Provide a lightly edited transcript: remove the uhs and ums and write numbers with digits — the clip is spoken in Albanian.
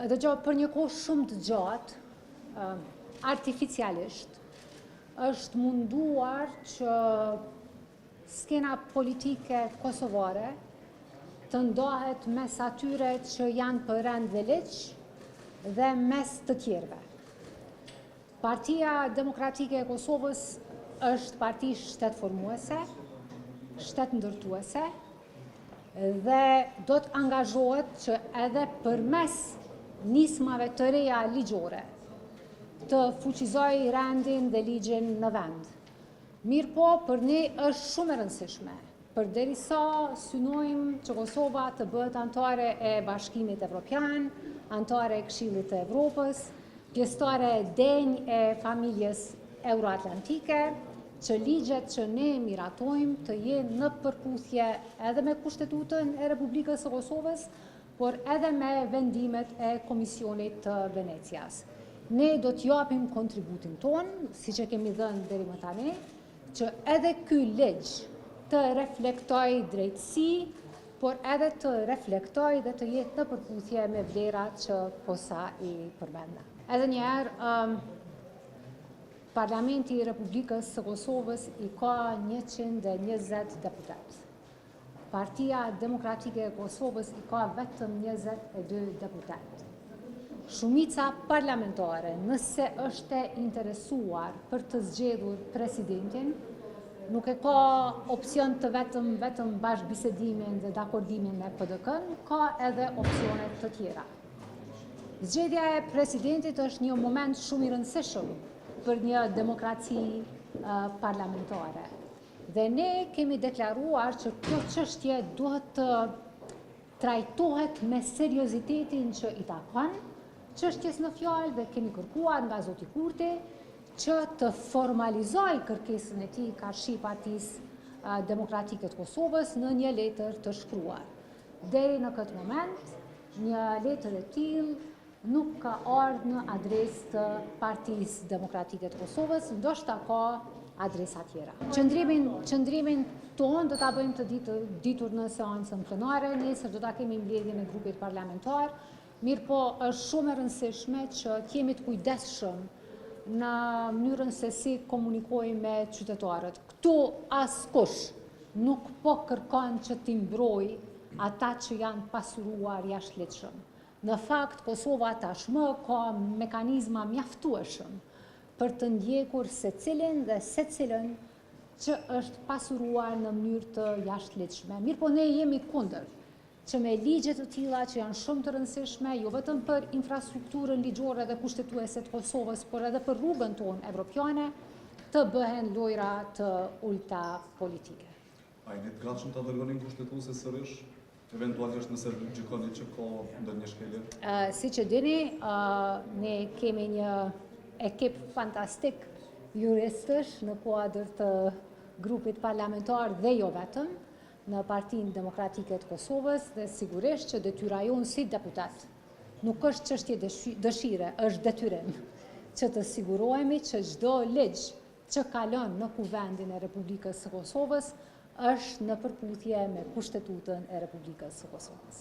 edhe gjatë për një kohë shumë të gjatë, artificialisht, është munduar që skena politike kosovare të ndohet mes atyre që janë për rend dhe ligj dhe mes të tjerëve. Partia Demokratike e Kosovës është parti shtetformuese, shtetndërtuese dhe do të angazhohet që edhe përmes nismave të reja ligjore të fuqizoj rendin dhe ligjin në vend. Mirë po, për ne është shumë e rëndësishme, përderisa synojmë që Kosova të bëhet antare e Bashkimit Evropian, antare e Këshillit të Evropës, pjesëtare denj e familjes euroatlantike, që ligjet që ne miratojmë të jenë në përputhje edhe me Kushtetutën e Republikës së Kosovës, por edhe me vendimet e Komisionit të Venecias. Ne do të japim kontributin tonë, si që kemi dhënë deri më tani, që edhe ky ligj të reflektoj drejtësi, por edhe të reflektoj dhe të jetë në përputhje me vlerat që posa i përmenda. Edhe njerë, Parlamenti i Republikës së Kosovës i ka 120 deputet. Partia Demokratike e Kosovës i ka vetëm 22 deputet. Shumica parlamentare, nëse është interesuar për të zgjedhur presidentin, nuk e ka opcion të vetëm bashkëbisedimin dhe dakordimin me PDK-n, ka edhe opcionet të tjera. Zgjedhja e presidentit është një moment shumë i rëndësishëm për një demokraci parlamentare. Dhe ne kemi deklaruar që kjo çështje duhet të trajtohet me seriozitetin që i takon çështjes në fjalë dhe kemi kërkuar nga zoti Kurti që të formalizoj kërkesën e tij karshi Partisë Demokratike të Kosovës në një letër të shkruar. Deri në këtë moment, një letër e tillë nuk ka ardhur në adresë të Partisë Demokratike të Kosovës, ndoshta ka adresa tjera. Qëndrimin tonë do ta bëjmë të ditur në seancën plenare, nesër do ta kemi mbledhjen e grupit parlamentar. Mirë po, është shumë e rëndësishme që të jemi të kujdesshëm në mënyrën se si komunikojmë me qytetarët. Këtu askush nuk po kërkon që t'i mbrojë ata që janë pasuruar jashtëligjshëm. Në fakt, Kosova tashmë ka mekanizma mjaftueshëm për të ndjekur secilin dhe secilën që është pasuruar në mënyrë të jashtëligjshme. Mirë po, ne jemi kundër që me ligje të tilla që janë shumë të rëndësishme, jo vetëm për infrastrukturën ligjore dhe kushtetuese të Kosovës, por edhe për rrugën tonë evropiane, të bëhen lojra të ulta politike. A jeni të gatshëm ta dërgoni kushtetuese sërish, eventualisht nëse gjykoni që ka ndonjë shkelje? Siç e dini, ne kemi një ekip fantastik juristësh në kuadër të grupit parlamentar dhe jo vetëm, në Partinë Demokratike të Kosovës dhe sigurisht që detyra jonë si deputet nuk është çështje dëshire, është detyrim që të sigurohemi që çdo ligj që kalon në Kuvendin e Republikës së Kosovës është në përputhje me Kushtetutën e Republikës së Kosovës.